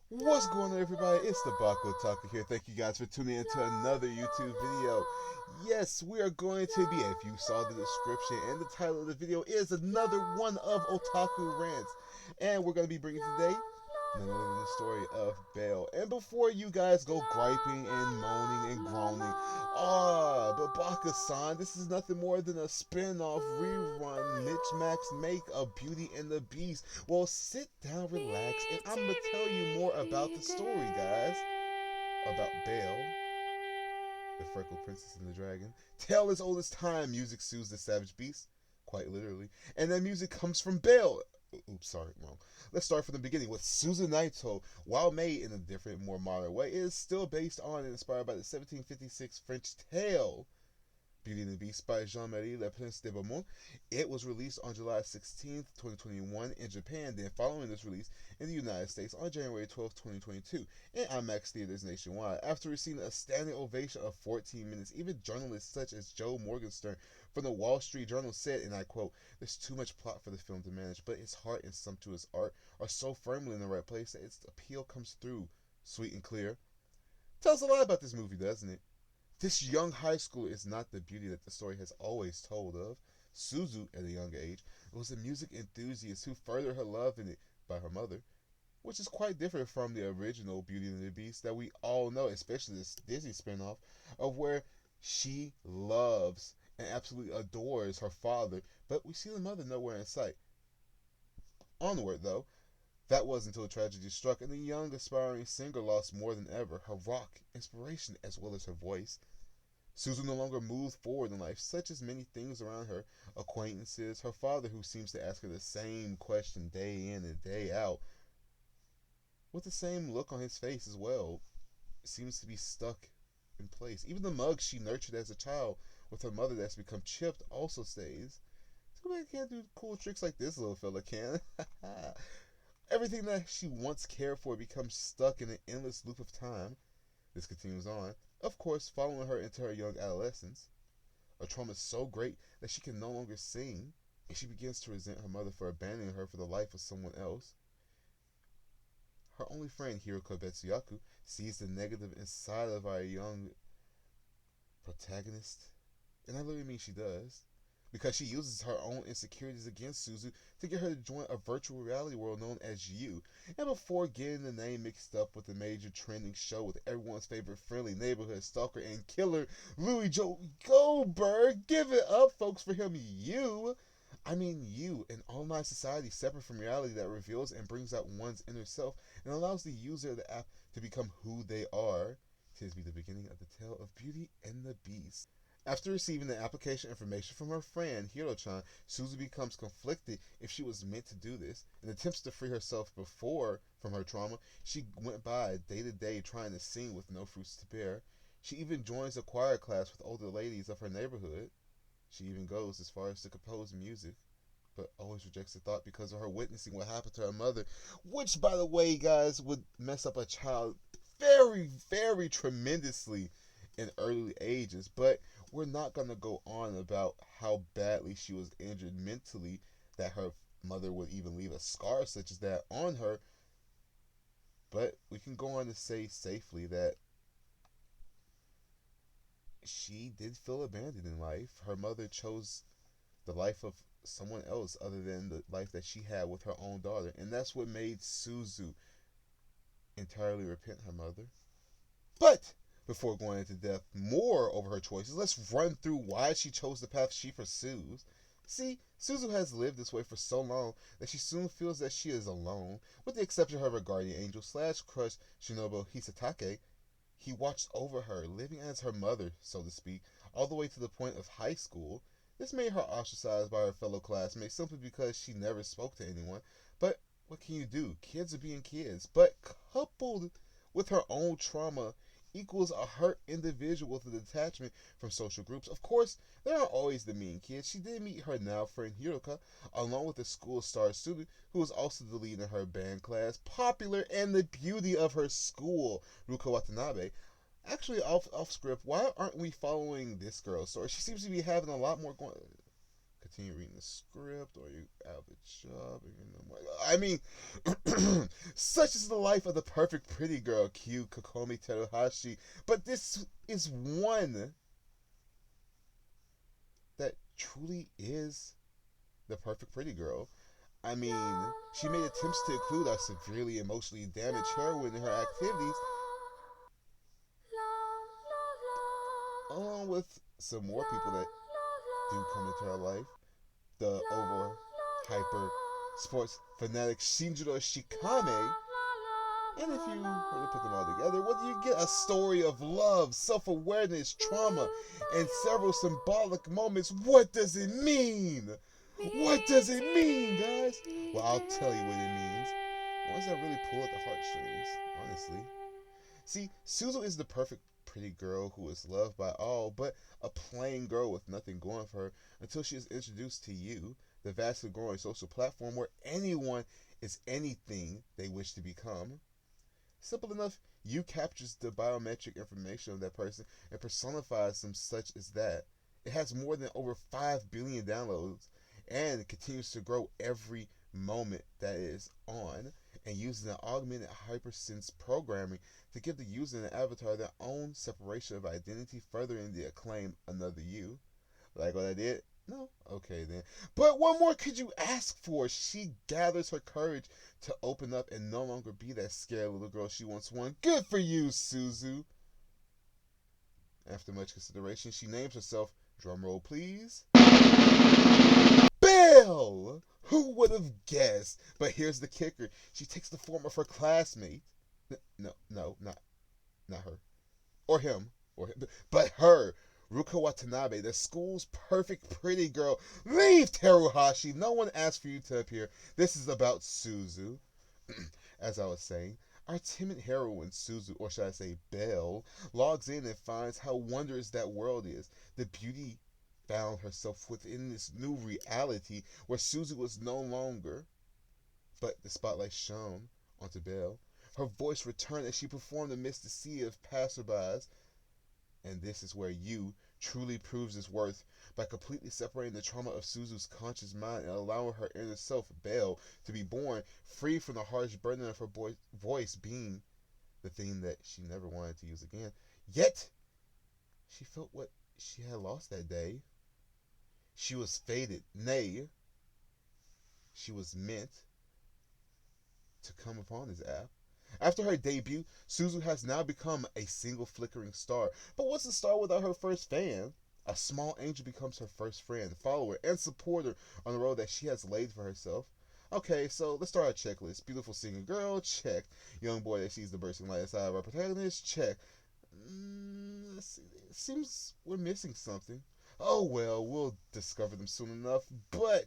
What's going on, everybody? It's the Baka Otaku here. Thank you guys for tuning in to another YouTube video. Yes, we are going to be, if you saw the description and the title of the video, is another one of Otaku Rants. And we're going to be bringing today none other than the story of Belle. And before you guys go griping and moaning and groaning, but Baka-san, this is nothing more than a spin-off rerun Mitch Max make of Beauty and the Beast. Well, sit down, relax, and I'm gonna tell you more about the story, guys. About Belle, the Freckled Princess and the Dragon. Tale as old as time, music soothes the savage beast, quite literally. And that music comes from Belle. Oops, sorry, wrong. Let's start from the beginning with Suzu Naito. While made in a different, more modern way, it is still based on and inspired by the 1756 French tale Beauty and the Beast by Jeanne-Marie Leprince de Beaumont. It was released on July 16th, 2021 in Japan, then following this release in the United States on January 12th, 2022 in IMAX theaters nationwide. After receiving a standing ovation of 14 minutes, even journalists such as Joe Morgenstern from the Wall Street Journal said, and I quote, "There's too much plot for the film to manage, but its heart and sumptuous art are so firmly in the right place that its appeal comes through, sweet and clear." Tells a lot about this movie, doesn't it? This young high schooler is not the beauty that the story has always told of. Suzu, at a young age, was a music enthusiast who furthered her love in it by her mother, which is quite different from the original Beauty and the Beast that we all know, especially this Disney spinoff, of where she loves and absolutely adores her father, but we see the mother nowhere in sight. Onward, though, that was until tragedy struck and the young aspiring singer lost more than ever her rock inspiration as well as her voice. Susan no longer moved forward in life, such as many things around her acquaintances, her father, who seems to ask her the same question day in and day out, with the same look on his face as well, seems to be stuck in place. Even the mug she nurtured as a child with her mother that's become chipped also stays. Too bad I can't do cool tricks like this little fella can. Everything that she once cared for becomes stuck in an endless loop of time. This continues on, of course, following her into her young adolescence. A trauma so great that she can no longer sing, and she begins to resent her mother for abandoning her for the life of someone else. Her only friend, Hiroko Betsuyaku, sees the negative inside of our young protagonist. And I literally mean she does. Because she uses her own insecurities against Suzu to get her to join a virtual reality world known as You. And before getting the name mixed up with the major trending show with everyone's favorite friendly neighborhood stalker and killer, Louis Joe Goldberg, give it up, folks, for him, You. I mean, You, an online society separate from reality that reveals and brings out one's inner self and allows the user of the app to become who they are. Tis be the beginning of the tale of Beauty and the Beast. After receiving the application information from her friend, Hiro-chan, Suzu becomes conflicted if she was meant to do this. In attempts to free herself before from her trauma, she went by day to day trying to sing with no fruits to bear. She even joins a choir class with older ladies of her neighborhood. She even goes as far as to compose music, but always rejects the thought because of her witnessing what happened to her mother, which, by the way, guys, would mess up a child very, very tremendously in early ages. But we're not going to go on about how badly she was injured mentally that her mother would even leave a scar such as that on her. But we can go on to say safely that she did feel abandoned in life. Her mother chose the life of someone else other than the life that she had with her own daughter. And that's what made Suzu entirely repent her mother. But before going into depth more over her choices, let's run through why she chose the path she pursues. See, Suzu has lived this way for so long that she soon feels that she is alone. With the exception of her guardian angel slash crush, Shinobu Hisatake, he watched over her, living as her mother, so to speak, all the way to the point of high school. This made her ostracized by her fellow classmates simply because she never spoke to anyone. But what can you do? Kids are being kids. But coupled with her own trauma equals a hurt individual with a detachment from social groups. Of course, there are always the mean kids. She did meet her now friend Hiroka, along with a school star student who was also the lead in her band class, popular and the beauty of her school, Ruka Watanabe. Actually, off script, why aren't we following this girl's story? She seems to be having a lot more going. continue reading the script, or you out of a job, and I mean, such is the life of the perfect pretty girl, Kyu Kokomi Teruhashi. But this is one that truly is the perfect pretty girl. I mean, she made attempts to include our severely emotionally damaged heroine in her activities, along with some more people that do come into her life. The over hyper sports fanatic Shinjiro Shikame. And if you were to put them all together, what do you get? A story of love, self-awareness, trauma, and several symbolic moments. What does it mean? What does it mean, guys? Well, I'll tell you what it means. Ones that really pull at the heartstrings, honestly. See, Suzu is the perfect pretty girl who is loved by all, but a plain girl with nothing going for her until she is introduced to you, the vastly growing social platform where anyone is anything they wish to become. Simple enough, you captures the biometric information of that person and personifies them such as that. It has more than over 5 billion downloads and it continues to grow every moment that it is on, and uses an augmented hypersense programming to give the user and the avatar their own separation of identity, furthering the acclaim another you. Like what I did? No? Okay then. But what more could you ask for? She gathers her courage to open up and no longer be that scared little girl she once was. Good for you, Suzu. After much consideration, she names herself, drumroll please, Belle! Who would have guessed? But here's the kicker. She takes the form of her classmate. No, not her. Or him. But her. Ruka Watanabe, the school's perfect pretty girl. Leave, Teruhashi. No one asked for you to appear. This is about Suzu. As I was saying, our timid heroine, Suzu, or should I say Belle, logs in and finds how wondrous that world is. The beauty found herself within this new reality where Suzu was no longer, but the spotlight shone onto Belle. Her voice returned as she performed amidst the sea of passerbys, and this is where you truly proves its worth by completely separating the trauma of Suzu's conscious mind and allowing her inner self, Belle, to be born, free from the harsh burden of her voice being the thing that she never wanted to use again. Yet, she felt what she had lost that day. She was fated, nay, she was meant to come upon this app. After her debut, Suzu has now become a single flickering star. But what's a star without her first fan? A small angel becomes her first friend, follower, and supporter on the road that she has laid for herself. Okay, so let's start our checklist. Beautiful singing girl, check. Young boy that sees the bursting light inside of our protagonist, check. It seems we're missing something. Oh well, we'll discover them soon enough, but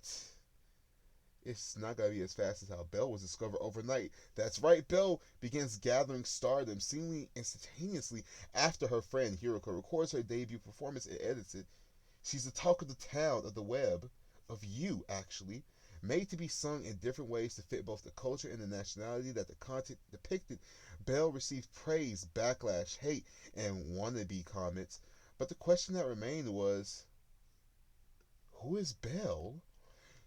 it's not going to be as fast as how Belle was discovered overnight. That's right, Belle begins gathering stardom seemingly instantaneously after her friend Hiroko records her debut performance and edits it. She's the talk of the town, of the web, of you, actually, made to be sung in different ways to fit both the culture and the nationality that the content depicted. Belle received praise, backlash, hate, and wannabe comments, but the question that remained was, who is Belle?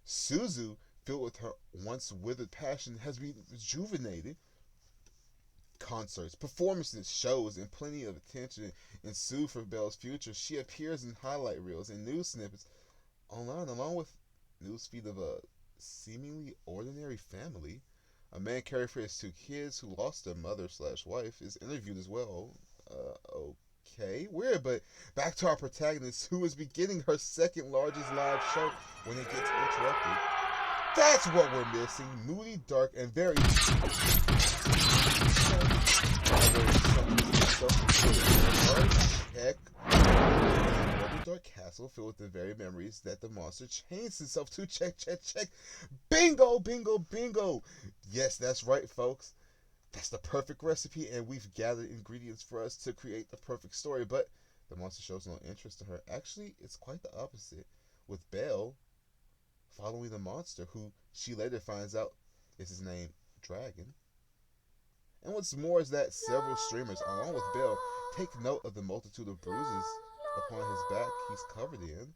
Suzu, filled with her once withered passion, has been rejuvenated. Concerts, performances, shows, and plenty of attention ensue for Belle's future. She appears in highlight reels and news snippets online, along with newsfeed of a seemingly ordinary family. A man caring for his 2 kids who lost their mother/wife is interviewed as well. Okay, weird, but back to our protagonist, who is beginning her second largest live show when it gets interrupted. That's what we're missing. Moody, dark, and very check. Another dark castle filled with the very memories that the monster chains himself to. Check. Bingo, bingo, bingo. Yes, that's right, folks. That's the perfect recipe, and we've gathered ingredients for us to create the perfect story, but the monster shows no interest in her. Actually, it's quite the opposite, with Belle following the monster, who she later finds out is his name, Dragon. And what's more is that several streamers, along with Belle, take note of the multitude of bruises upon his back he's covered in.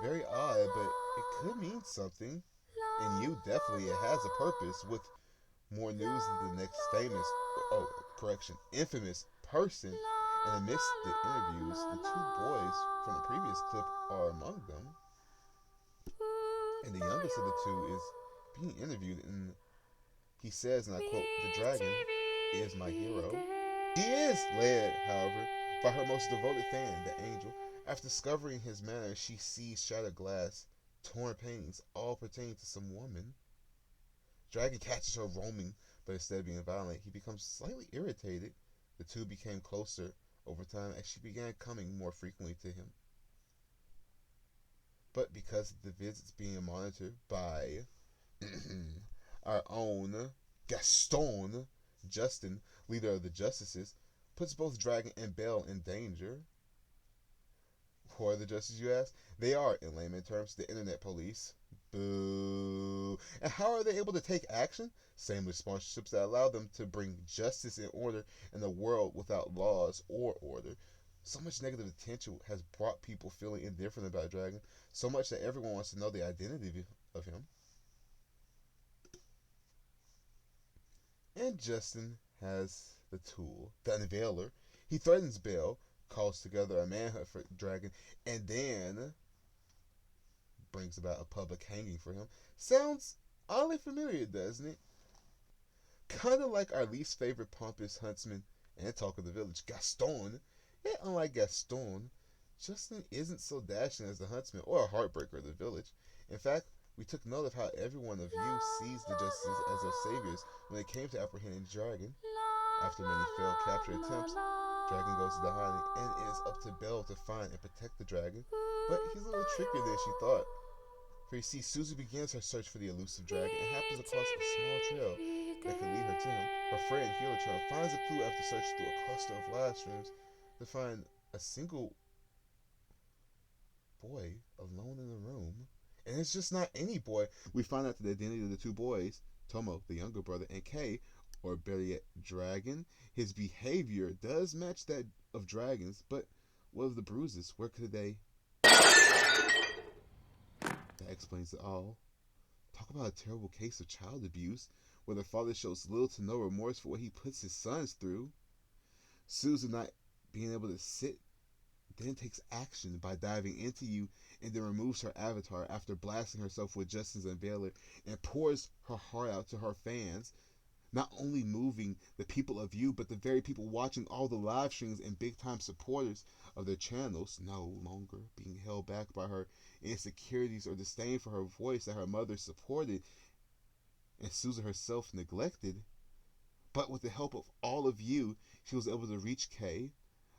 Very odd, but it could mean something. And you definitely, it has a purpose. With more news of the next infamous person. And amidst the interviews, the two boys from the previous clip are among them. And the youngest of the two is being interviewed, and he says, and I quote, "The dragon is my hero." She is led, however, by her most devoted fan, the angel. After discovering his manner, she sees shattered glass, torn paintings, all pertaining to some woman. Dragon catches her roaming, but instead of being violent, he becomes slightly irritated. The two became closer over time as she began coming more frequently to him. But because of the visits being monitored by our own Gaston, Justin, leader of the Justices, puts both Dragon and Belle in danger. Who are the Justices, you ask? They are, in layman terms, the internet police. Boo. And how are they able to take action? Same sponsorships that allow them to bring justice and order in a world without laws or order. So much negative attention has brought people feeling indifferent about Dragon, so much that everyone wants to know the identity of him. And Justin has the tool, the Unveiler. He threatens Belle, calls together a manhunt for Dragon, and then brings about a public hanging for him. Sounds oddly familiar, doesn't it? Kind of like our least favorite pompous huntsman and talk of the village, Gaston. Yet unlike Gaston, Justin isn't so dashing as the huntsman or a heartbreaker of the village. In fact, we took note of how every one of you sees the justices as their saviors when it came to apprehending Dragon. After many failed capture attempts, Dragon goes into hiding, and it is up to Belle to find and protect the dragon. But he's a little trickier than she thought. For you see, Suzu begins her search for the elusive dragon and happens across a small trail that could lead her to him. Her friend, Healer-chan, finds a clue after searching through a cluster of live streams to find a single boy alone in the room. And it's just not any boy. We find out the identity of the two boys, Tomo, the younger brother, and Kei, or better yet, Dragon. His behavior does match that of Dragon's, but what of the bruises? Where could they? That explains it all. Talk about a terrible case of child abuse, where the father shows little to no remorse for what he puts his sons through. Suzu not being able to sit then takes action by diving into you and then removes her avatar after blasting herself with Justin's Unveiler and pours her heart out to her fans, not only moving the people of you, but the very people watching all the live streams and big time supporters of their channels, no longer being held back by her insecurities or disdain for her voice that her mother supported and Susan herself neglected. But with the help of all of you, she was able to reach Kay,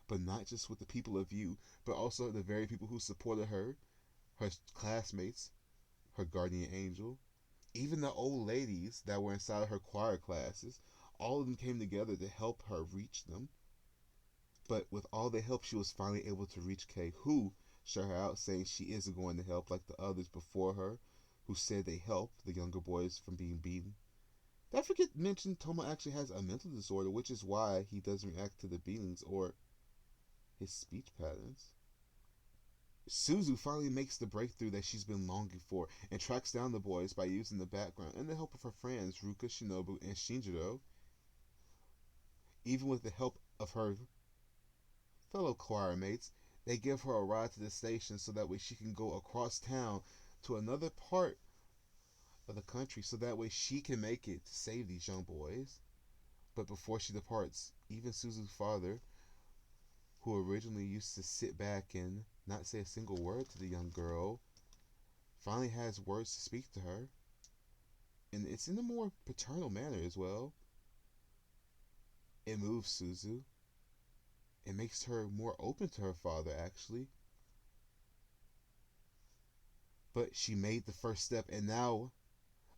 but not just with the people of you, but also the very people who supported her, her classmates, her guardian angel, even the old ladies that were inside of her choir classes. All of them came together to help her reach them. But with all the help, she was finally able to reach Kay, who shut her out, saying she isn't going to help like the others before her, who said they helped the younger boys from being beaten. Did I forget to mention Tomo actually has a mental disorder, which is why he doesn't react to the beatings or his speech patterns. Suzu finally makes the breakthrough that she's been longing for and tracks down the boys by using the background and the help of her friends Ruka, Shinobu, and Shinjiro. Even with the help of her fellow choir mates, they give her a ride to the station so that way she can go across town to another part of the country so that way she can make it to save these young boys. But before she departs, even Suzu's father, who originally used to sit back and not say a single word to the young girl, finally has words to speak to her. And it's in a more paternal manner as well. It moves Suzu. It makes her more open to her father, actually. But she made the first step, and now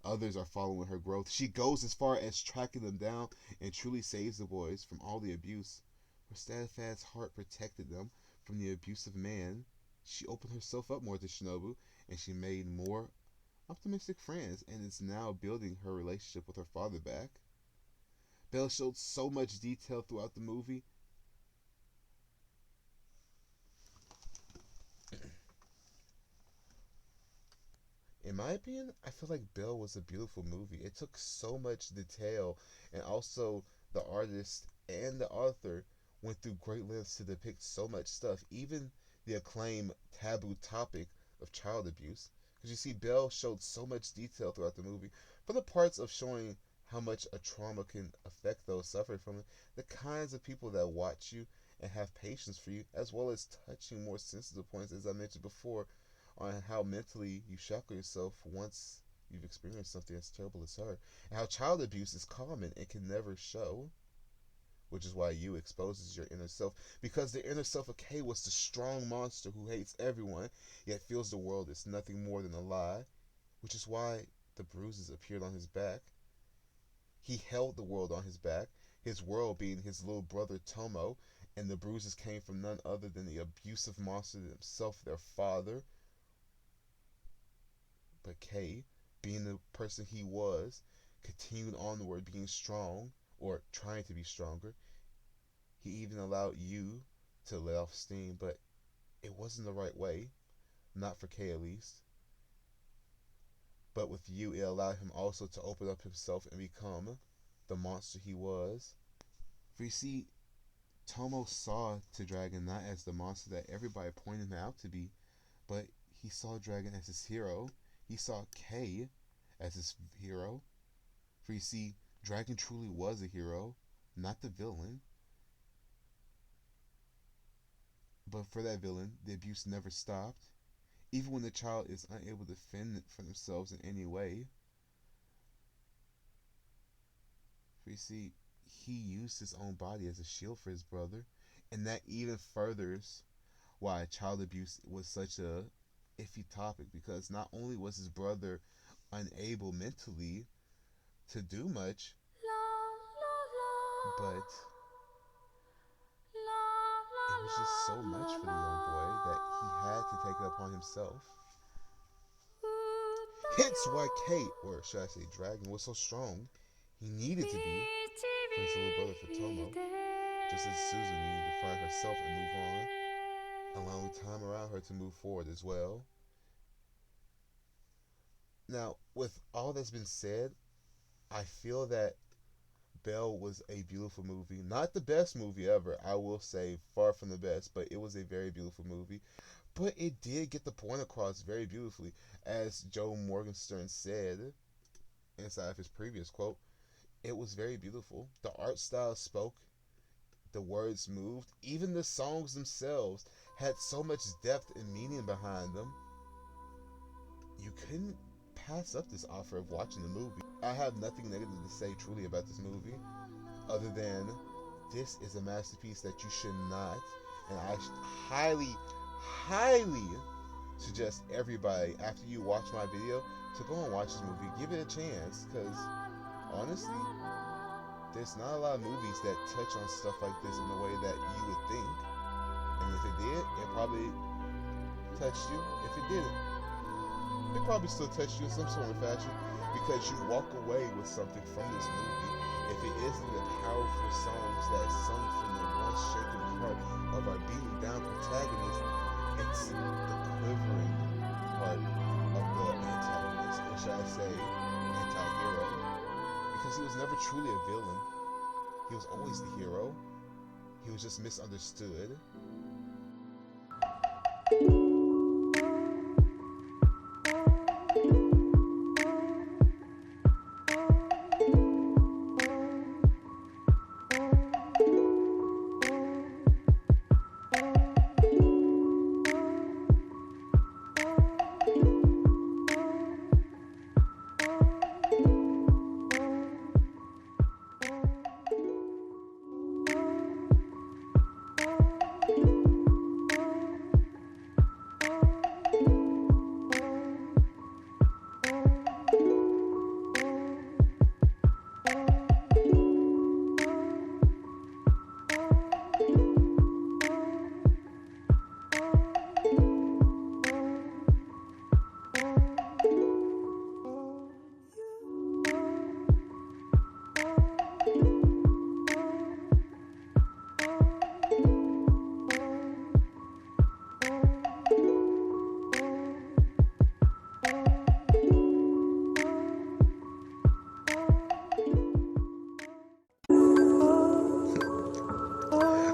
others are following her growth. She goes as far as tracking them down and truly saves the boys from all the abuse. Her steadfast heart protected them from the abusive man. She opened herself up more to Shinobu, and she made more optimistic friends, and is now building her relationship with her father back. Belle showed so much detail throughout the movie. my opinion, I feel like Belle was a beautiful movie. It took so much detail, and also the artist and the author went through great lengths to depict so much stuff, even the acclaimed taboo topic of child abuse. Because you see, Belle showed so much detail throughout the movie, from the parts of showing how much a trauma can affect those suffering from it, the kinds of people that watch you and have patience for you, as well as touching more sensitive points, as I mentioned before, on how mentally you shackle yourself once you've experienced something as terrible as her, and how child abuse is common and can never show, which is why you exposes your inner self, because the inner self of Kay was the strong monster who hates everyone, yet feels the world is nothing more than a lie, which is why the bruises appeared on his back. He held the world on his back, his world being his little brother Tomo, and the bruises came from none other than the abusive monster himself, their father. But Kay, being the person he was, continued onward being strong, or trying to be stronger. He even allowed you to let off steam, but it wasn't the right way. Not for Kay, at least. But with you, it allowed him also to open up himself and become the monster he was. For you see, Tomo saw to Dragon not as the monster that everybody pointed him out to be, but he saw Dragon as his hero. He saw Kay as his hero. For you see, Dragon truly was a hero, not the villain. But for that villain, the abuse never stopped. Even when the child is unable to defend for themselves in any way. For you see, he used his own body as a shield for his brother, and that even furthers why child abuse was such a iffy topic, because not only was his brother unable mentally to do much, but it was just so much for the young boy that he had to take it upon himself. Hence why Kate, or should I say Dragon, was so strong. He needed to be for his little brother, for Tomo, just as Suzu needed to find herself and move on, allowing time around her to move forward as well. Now, with all that's been said, I feel that Belle was a beautiful movie. Not the best movie ever, I will say, far from the best, but it was a very beautiful movie. But it did get the point across very beautifully. As Joe Morgenstern said inside of his previous quote, it was very beautiful. The art style spoke, the words moved, even the songs themselves had so much depth and meaning behind them. You couldn't pass up this offer of watching the movie. I have nothing negative to say truly about this movie, other than this is a masterpiece that you should not, and I highly, highly suggest everybody, after you watch my video, to go and watch this movie. Give it a chance, because honestly, there's not a lot of movies that touch on stuff like this in the way that you would think. And if it did, it probably touched you. If it didn't, it probably still touched you in some sort of fashion, because you walk away with something from this movie. If it isn't the powerful songs that are sung from the once shaken heart of our beaten down protagonist, it's the quivering part of the antagonist, or should I say, anti-hero. Because he was never truly a villain. He was always the hero. He was just misunderstood.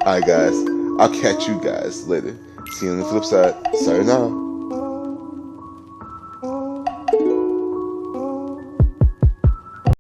Alright, guys. I'll catch you guys later. See you on the flip side. Sayonara.